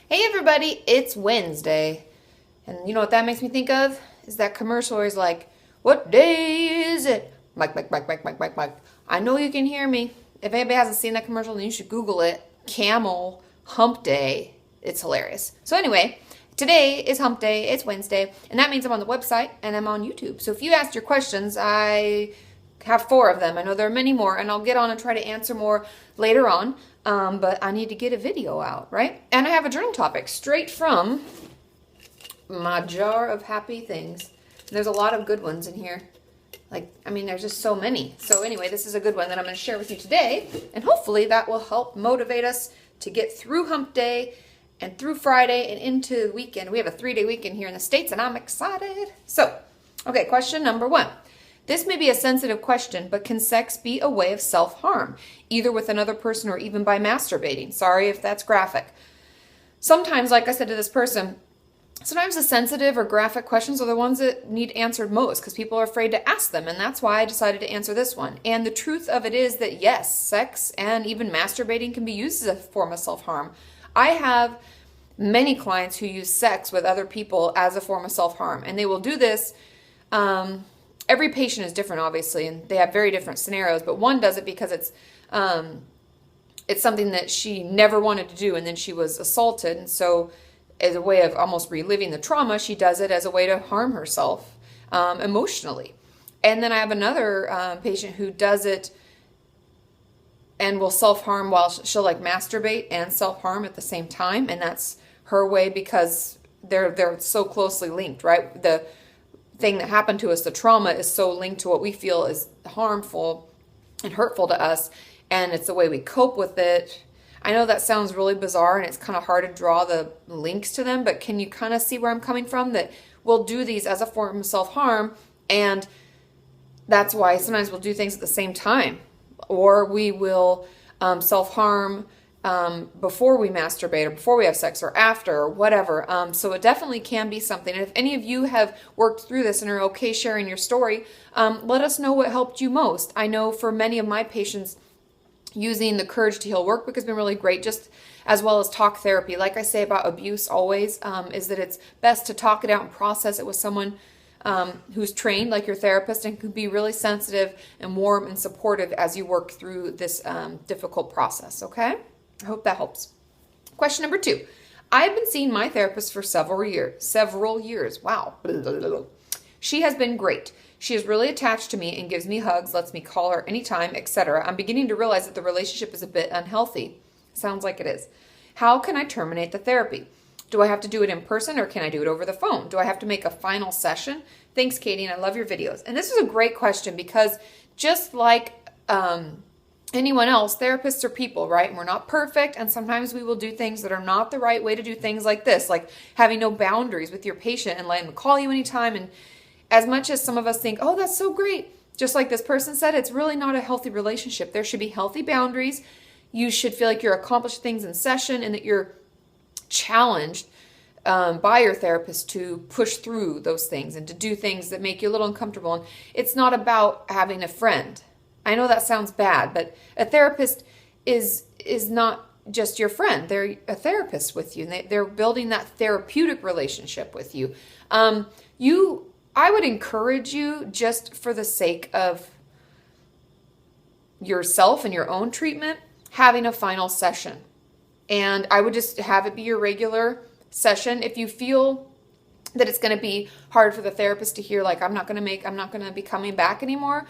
Hey everybody, it's Wednesday. And you know what that makes me think of? Is that commercial where he's like, what day is it? Mike, Mike, Mike, Mike, Mike, Mike, Mike. I know you can hear me. If anybody hasn't seen that commercial, then you should Google it. Camel Hump Day. It's hilarious. So anyway, today is Hump Day. It's Wednesday. And that means I'm on the website and I'm on YouTube. So if you asked your questions, I have 4 of them. I know there are many more, and I'll get on and try to answer more later on. But I need to get a video out, right? And I have a journal topic straight from my jar of happy things. There's a lot of good ones in here. There's just so many. So anyway, this is a good one that I'm going to share with you today. And hopefully that will help motivate us to get through Hump Day and through Friday and into the weekend. We have a 3-day weekend here in the States, and I'm excited. So, okay, question number 1. This may be a sensitive question, but can sex be a way of self-harm, either with another person or even by masturbating? Sorry if that's graphic. Sometimes, like I said to this person, sometimes the sensitive or graphic questions are the ones that need answered most because people are afraid to ask them, and that's why I decided to answer this one. And the truth of it is that yes, sex and even masturbating can be used as a form of self-harm. I have many clients who use sex with other people as a form of self-harm, and they will do this. Every patient is different, obviously, and they have very different scenarios, but one does it because it's something that she never wanted to do, and then she was assaulted, and so as a way of almost reliving the trauma, she does it as a way to harm herself emotionally. And then I have another patient who does it and will self-harm while she'll masturbate and self-harm at the same time, and that's her way because they're so closely linked, right? The thing that happened to us, the trauma, is so linked to what we feel is harmful and hurtful to us, and it's the way we cope with it. I know that sounds really bizarre and it's kind of hard to draw the links to them, but can you kind of see where I'm coming from? That we'll do these as a form of self-harm, and that's why sometimes we'll do things at the same time, or we will self-harm before we masturbate or before we have sex or after or whatever. So it definitely can be something. And if any of you have worked through this and are okay sharing your story, let us know what helped you most. I know for many of my patients, using the Courage to Heal workbook has been really great, just as well as talk therapy. Like I say about abuse always, is that it's best to talk it out and process it with someone who's trained, like your therapist, and can be really sensitive and warm and supportive as you work through this difficult process, okay? I hope that helps. Question number 2. I've been seeing my therapist for several years. Wow. She has been great. She is really attached to me and gives me hugs, lets me call her anytime, etc. I'm beginning to realize that the relationship is a bit unhealthy. Sounds like it is. How can I terminate the therapy? Do I have to do it in person or can I do it over the phone? Do I have to make a final session? Thanks, Katie, and I love your videos. And this is a great question because just like anyone else, therapists are people, right? And we're not perfect, and sometimes we will do things that are not the right way to do things like this, like having no boundaries with your patient and letting them call you anytime. And as much as some of us think, oh, that's so great, just like this person said, it's really not a healthy relationship. There should be healthy boundaries. You should feel like you're accomplishing things in session and that you're challenged by your therapist to push through those things and to do things that make you a little uncomfortable. And it's not about having a friend. I know that sounds bad, but a therapist is not just your friend. They're a therapist with you, and they're building that therapeutic relationship with you. I would encourage you, just for the sake of yourself and your own treatment, having a final session. And I would just have it be your regular session. If you feel that it's going to be hard for the therapist to hear, like, I'm not going to be coming back anymore,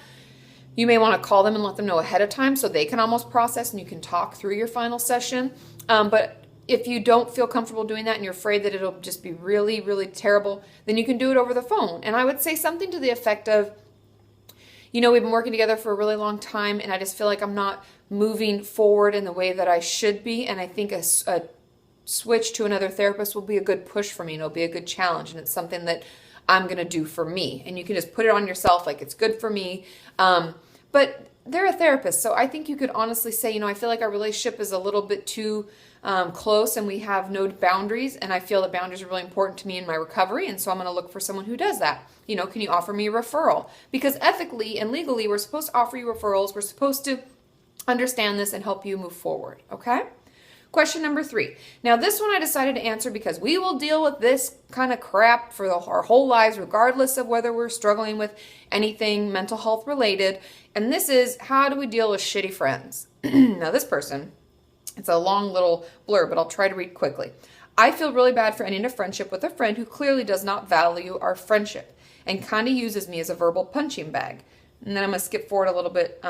you may want to call them and let them know ahead of time so they can almost process and you can talk through your final session. But if you don't feel comfortable doing that and you're afraid that it'll just be really, really terrible, then you can do it over the phone. And I would say something to the effect of, we've been working together for a really long time and I just feel like I'm not moving forward in the way that I should be. And I think a switch to another therapist will be a good push for me and it'll be a good challenge. And it's something that I'm going to do for me. And you can just put it on yourself like it's good for me. But they're a therapist, so I think you could honestly say, I feel like our relationship is a little bit too close and we have no boundaries, and I feel that boundaries are really important to me in my recovery, and so I'm going to look for someone who does that. Can you offer me a referral? Because ethically and legally, we're supposed to offer you referrals. We're supposed to understand this and help you move forward, okay? Question number 3. Now, this one I decided to answer because we will deal with this kind of crap for our whole lives, regardless of whether we're struggling with anything mental health related. And this is, how do we deal with shitty friends? Now, this person, it's a long little blurb, but I'll try to read quickly. I feel really bad for ending a friendship with a friend who clearly does not value our friendship and kind of uses me as a verbal punching bag. And then I'm going to skip forward a little bit.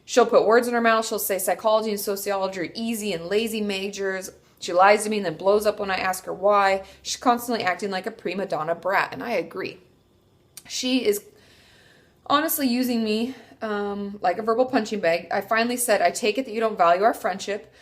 She'll put words in her mouth. She'll say psychology and sociology are easy and lazy majors. She lies to me and then blows up when I ask her why. She's constantly acting like a prima donna brat, and I agree. She is honestly using me like a verbal punching bag. I finally said, I take it that you don't value our friendship,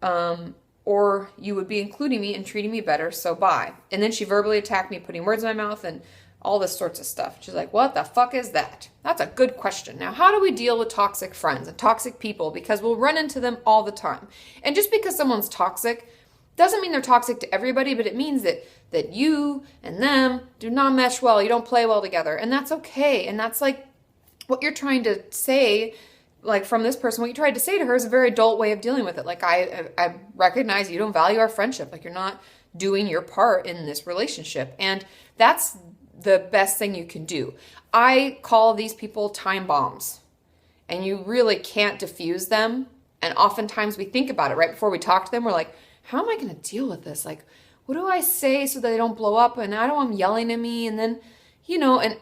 or you would be including me and treating me better, so bye. And then she verbally attacked me, putting words in my mouth and all this sorts of stuff. She's like, what the fuck is that? That's a good question. Now, how do we deal with toxic friends and toxic people? Because we'll run into them all the time. And just because someone's toxic doesn't mean they're toxic to everybody, but it means that you and them do not mesh well. You don't play well together. And that's okay. And that's like what you're trying to say, like from this person, what you tried to say to her is a very adult way of dealing with it. Like, I recognize you don't value our friendship. Like, you're not doing your part in this relationship. And that's the best thing you can do. I call these people time bombs, and you really can't diffuse them. And oftentimes we think about it right before we talk to them. We're like, how am I going to deal with this? Like, what do I say so that they don't blow up? And I don't want them yelling at me. And then, and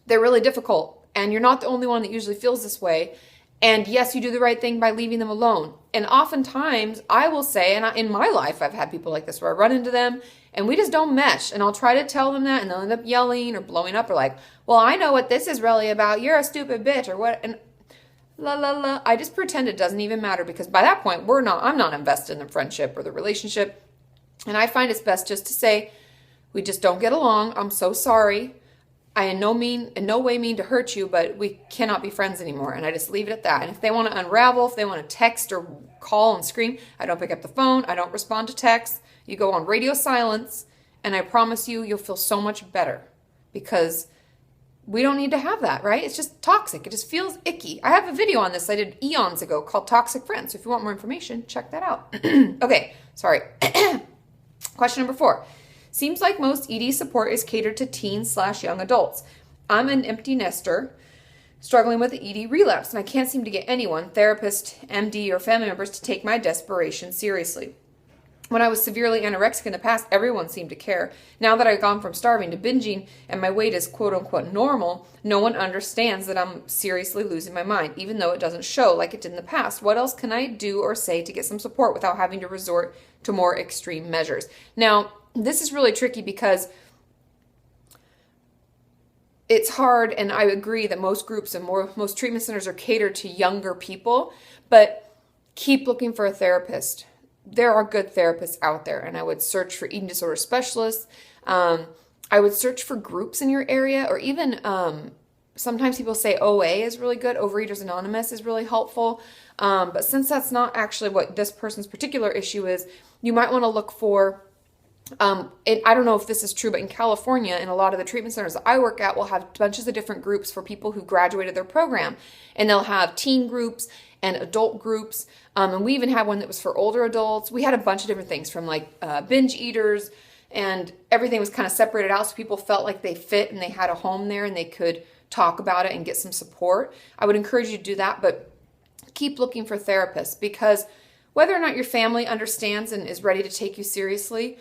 they're really difficult. And you're not the only one that usually feels this way. And yes, you do the right thing by leaving them alone. And oftentimes I will say, and in my life, I've had people like this where I run into them and we just don't mesh. And I'll try to tell them that and they'll end up yelling or blowing up or like, well, I know what this is really about. You're a stupid bitch or what. And la, la, la. I just pretend it doesn't even matter because by that point, I'm not invested in the friendship or the relationship. And I find it's best just to say, we just don't get along. I'm so sorry. I in no way mean to hurt you, but we cannot be friends anymore. And I just leave it at that. And if they want to unravel, if they want to text or call and scream, I don't pick up the phone. I don't respond to texts. You go on radio silence. And I promise you'll feel so much better because we don't need to have that, right? It's just toxic. It just feels icky. I have a video on this I did eons ago called Toxic Friends. So if you want more information, check that out. Okay, sorry. Question number 4. Seems like most ED support is catered to teens/young adults. I'm an empty nester struggling with the ED relapse, and I can't seem to get anyone, therapist, MD, or family members to take my desperation seriously. When I was severely anorexic in the past, everyone seemed to care. Now that I've gone from starving to binging and my weight is quote-unquote normal, no one understands that I'm seriously losing my mind, even though it doesn't show like it did in the past. What else can I do or say to get some support without having to resort to more extreme measures? Now, this is really tricky because it's hard, and I agree that most groups and most treatment centers are catered to younger people, but keep looking for a therapist. There are good therapists out there, and I would search for eating disorder specialists. I would search for groups in your area, or even sometimes people say OA is really good. Overeaters Anonymous is really helpful. But since that's not actually what this person's particular issue is, you might want to look for I don't know if this is true, but in California, in a lot of the treatment centers that I work at, will have bunches of different groups for people who graduated their program. And they'll have teen groups and adult groups. And we even had one that was for older adults. We had a bunch of different things from like binge eaters, and everything was kind of separated out so people felt like they fit and they had a home there and they could talk about it and get some support. I would encourage you to do that, but keep looking for therapists, because whether or not your family understands and is ready to take you seriously,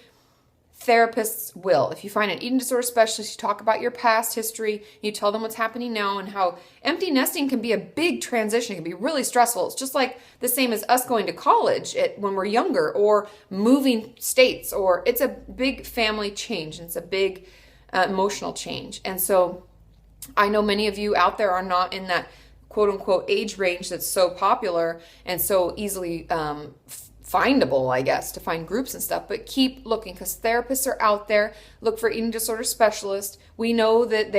therapists will. If you find an eating disorder specialist, you talk about your past history, you tell them what's happening now and how empty nesting can be a big transition. It can be really stressful. It's just like the same as us going to college when we're younger, or moving states, or it's a big family change, and it's a big emotional change. And so I know many of you out there are not in that quote unquote age range that's so popular and so easily findable, I guess, to find groups and stuff, but keep looking, because therapists are out there. Look for eating disorder specialists. We know that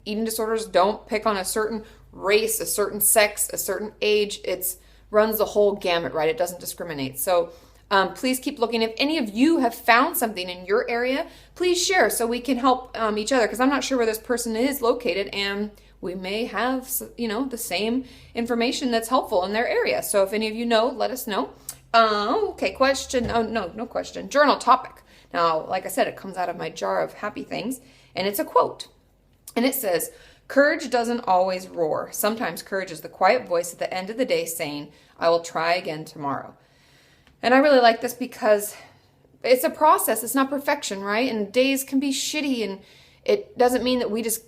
eating disorders don't pick on a certain race, a certain sex, a certain age. It runs the whole gamut, right? It doesn't discriminate. So please keep looking. If any of you have found something in your area, please share so we can help each other, because I'm not sure where this person is located, and we may have, the same information that's helpful in their area. So if any of you know, let us know. Okay, question. Oh, no question. Journal topic. Now, like I said, it comes out of my jar of happy things, and it's a quote. And it says, "Courage doesn't always roar. Sometimes courage is the quiet voice at the end of the day saying, 'I will try again tomorrow.'" And I really like this because it's a process. It's not perfection, right? And days can be shitty, and it doesn't mean that we just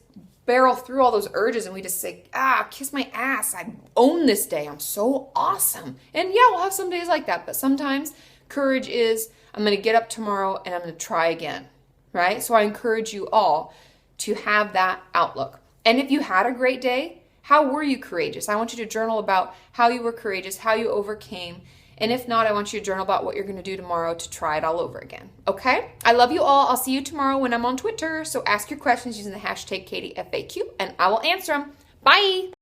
barrel through all those urges and we just say, kiss my ass. I own this day. I'm so awesome. And yeah, we'll have some days like that. But sometimes courage is, I'm going to get up tomorrow and I'm going to try again, right? So I encourage you all to have that outlook. And if you had a great day, how were you courageous? I want you to journal about how you were courageous, how you overcame. And if not, I want you to journal about what you're going to do tomorrow to try it all over again. Okay? I love you all. I'll see you tomorrow when I'm on Twitter. So ask your questions using the hashtag KatieFAQ, and I will answer them. Bye.